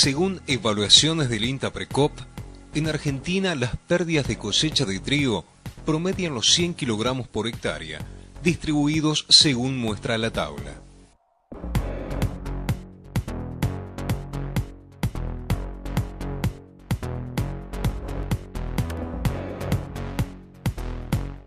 Según evaluaciones del INTA Precop, en Argentina las pérdidas de cosecha de trigo promedian los 100 kilogramos por hectárea, distribuidos según muestra la tabla.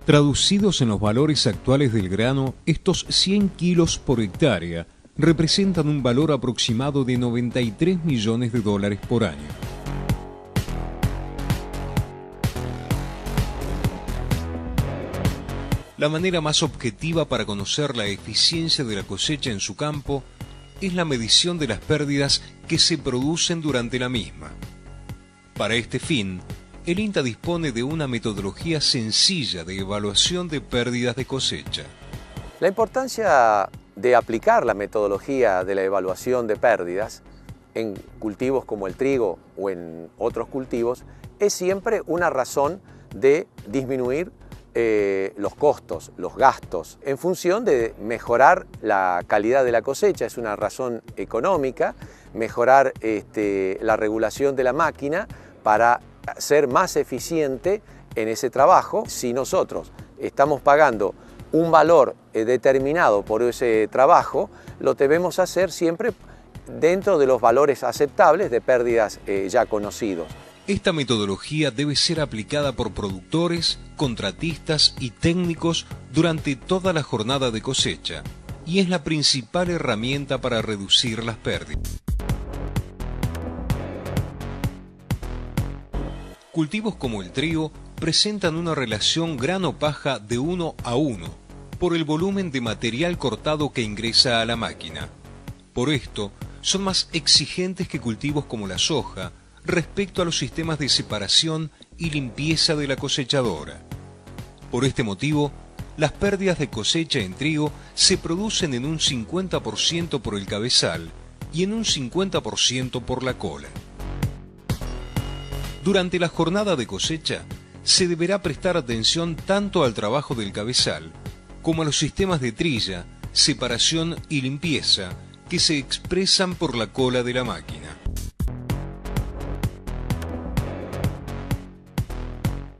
Traducidos en los valores actuales del grano, estos 100 kilos por hectárea representan un valor aproximado de 93 millones de dólares por año. La manera más objetiva para conocer la eficiencia de la cosecha en su campo es la medición de las pérdidas que se producen durante la misma. Para este fin, el INTA dispone de una metodología sencilla de evaluación de pérdidas de cosecha. La importancia de aplicar la metodología de la evaluación de pérdidas en cultivos como el trigo o en otros cultivos es siempre una razón de disminuir los costos, los gastos, en función de mejorar la calidad de la cosecha. Es una razón económica, mejorar la regulación de la máquina para ser más eficiente en ese trabajo. Si nosotros estamos pagando un valor determinado por ese trabajo, lo debemos hacer siempre dentro de los valores aceptables de pérdidas ya conocidos. Esta metodología debe ser aplicada por productores, contratistas y técnicos durante toda la jornada de cosecha y es la principal herramienta para reducir las pérdidas. Cultivos como el trigo presentan una relación grano-paja de 1 a 1 por el volumen de material cortado que ingresa a la máquina. Por esto, son más exigentes que cultivos como la soja respecto a los sistemas de separación y limpieza de la cosechadora. Por este motivo, las pérdidas de cosecha en trigo se producen en un 50% por el cabezal y en un 50% por la cola. Durante la jornada de cosecha, se deberá prestar atención tanto al trabajo del cabezal como a los sistemas de trilla, separación y limpieza que se expresan por la cola de la máquina.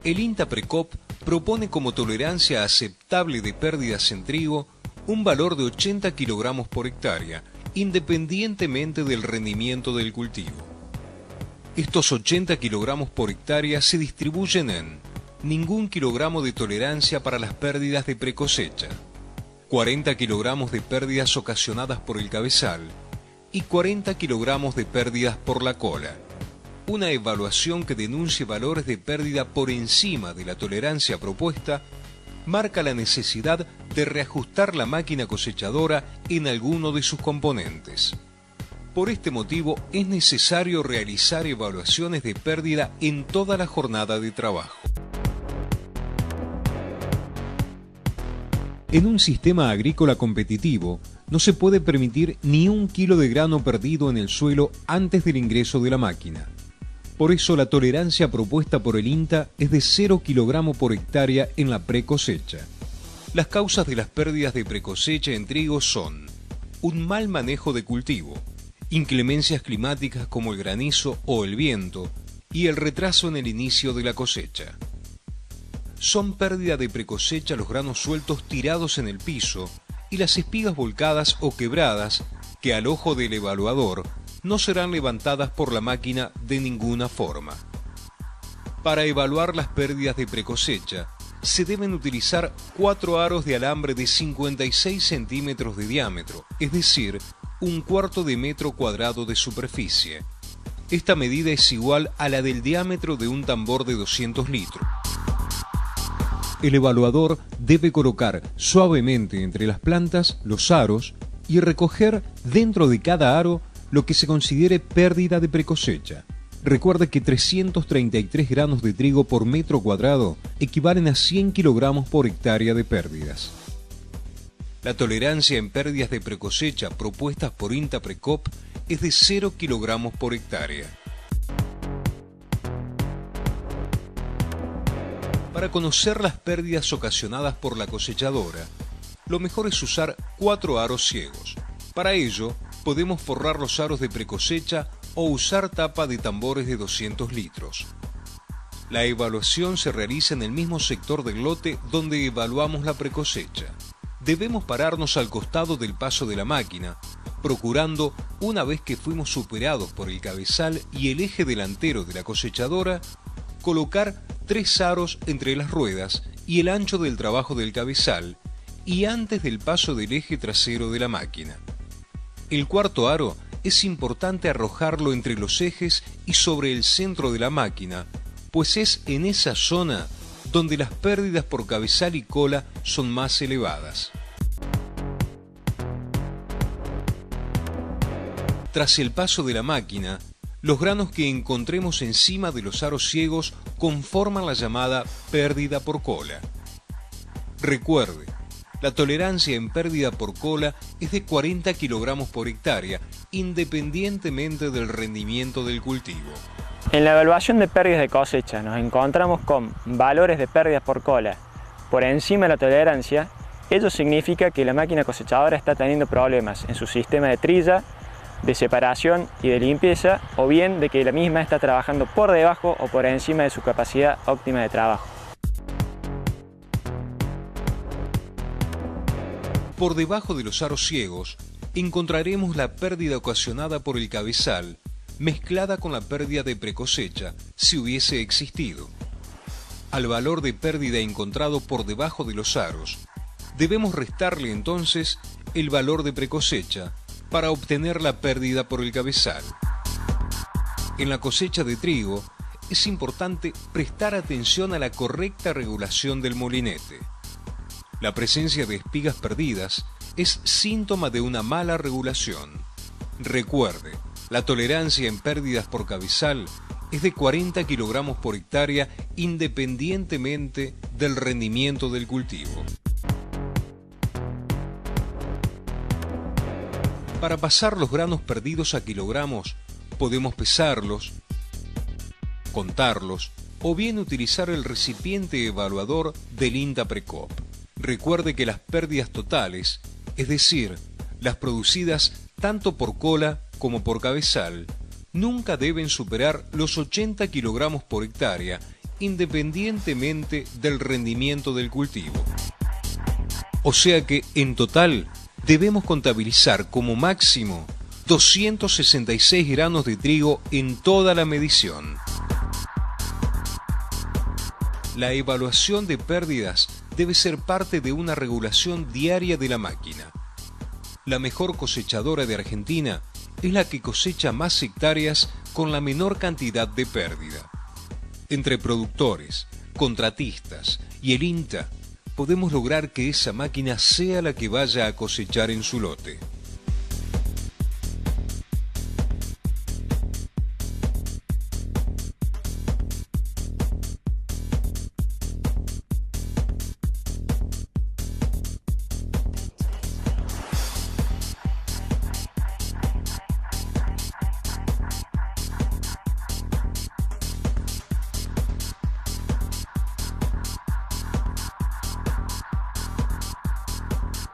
El INTA Precop propone como tolerancia aceptable de pérdidas en trigo un valor de 80 kilogramos por hectárea, independientemente del rendimiento del cultivo. Estos 80 kilogramos por hectárea se distribuyen en ningún kilogramo de tolerancia para las pérdidas de precosecha, 40 kilogramos de pérdidas ocasionadas por el cabezal y 40 kilogramos de pérdidas por la cola. Una evaluación que denuncie valores de pérdida por encima de la tolerancia propuesta marca la necesidad de reajustar la máquina cosechadora en alguno de sus componentes. Por este motivo es necesario realizar evaluaciones de pérdida en toda la jornada de trabajo. En un sistema agrícola competitivo, no se puede permitir ni un kilo de grano perdido en el suelo antes del ingreso de la máquina. Por eso la tolerancia propuesta por el INTA es de 0 kilogramo por hectárea en la precosecha. Las causas de las pérdidas de precosecha en trigo son un mal manejo de cultivo, inclemencias climáticas como el granizo o el viento y el retraso en el inicio de la cosecha. Son pérdida de precosecha los granos sueltos tirados en el piso y las espigas volcadas o quebradas que al ojo del evaluador no serán levantadas por la máquina de ninguna forma. Para evaluar las pérdidas de precosecha, se deben utilizar 4 aros de alambre de 56 centímetros de diámetro, es decir, 1/4 de metro cuadrado de superficie. Esta medida es igual a la del diámetro de un tambor de 200 litros. El evaluador debe colocar suavemente entre las plantas los aros y recoger dentro de cada aro lo que se considere pérdida de precosecha. Recuerde que 333 granos de trigo por metro cuadrado equivalen a 100 kilogramos por hectárea de pérdidas. La tolerancia en pérdidas de precosecha propuestas por INTA Precop es de 0 kilogramos por hectárea. Para conocer las pérdidas ocasionadas por la cosechadora, lo mejor es usar 4 aros ciegos. Para ello, podemos forrar los aros de precosecha o usar tapa de tambores de 200 litros. La evaluación se realiza en el mismo sector del lote donde evaluamos la precosecha. Debemos pararnos al costado del paso de la máquina, procurando, una vez que fuimos superados por el cabezal y el eje delantero de la cosechadora, colocar 3 aros entre las ruedas y el ancho del trabajo del cabezal y antes del paso del eje trasero de la máquina. El cuarto aro es importante arrojarlo entre los ejes y sobre el centro de la máquina, pues es en esa zona donde las pérdidas por cabezal y cola son más elevadas. Tras el paso de la máquina, los granos que encontremos encima de los aros ciegos conforman la llamada pérdida por cola. Recuerde, la tolerancia en pérdida por cola es de 40 kilogramos por hectárea, independientemente del rendimiento del cultivo. En la evaluación de pérdidas de cosecha nos encontramos con valores de pérdidas por cola por encima de la tolerancia. Ello significa que la máquina cosechadora está teniendo problemas en su sistema de trilla, de separación y de limpieza, o bien de que la misma está trabajando por debajo o por encima de su capacidad óptima de trabajo. Por debajo de los aros ciegos encontraremos la pérdida ocasionada por el cabezal, mezclada con la pérdida de precosecha, si hubiese existido. Al valor de pérdida encontrado por debajo de los aros, debemos restarle entonces el valor de precosecha para obtener la pérdida por el cabezal. En la cosecha de trigo es importante prestar atención a la correcta regulación del molinete. La presencia de espigas perdidas es síntoma de una mala regulación. Recuerde, la tolerancia en pérdidas por cabezal es de 40 kilogramos por hectárea independientemente del rendimiento del cultivo. Para pasar los granos perdidos a kilogramos, podemos pesarlos, contarlos o bien utilizar el recipiente evaluador del INTA Precop. Recuerde que las pérdidas totales, es decir, las producidas tanto por cola como por cabezal, nunca deben superar los 80 kilogramos por hectárea, independientemente del rendimiento del cultivo. O sea que, en total, debemos contabilizar como máximo 266 granos de trigo en toda la medición. La evaluación de pérdidas debe ser parte de una regulación diaria de la máquina. La mejor cosechadora de Argentina es la que cosecha más hectáreas con la menor cantidad de pérdida. Entre productores, contratistas y el INTA, podemos lograr que esa máquina sea la que vaya a cosechar en su lote.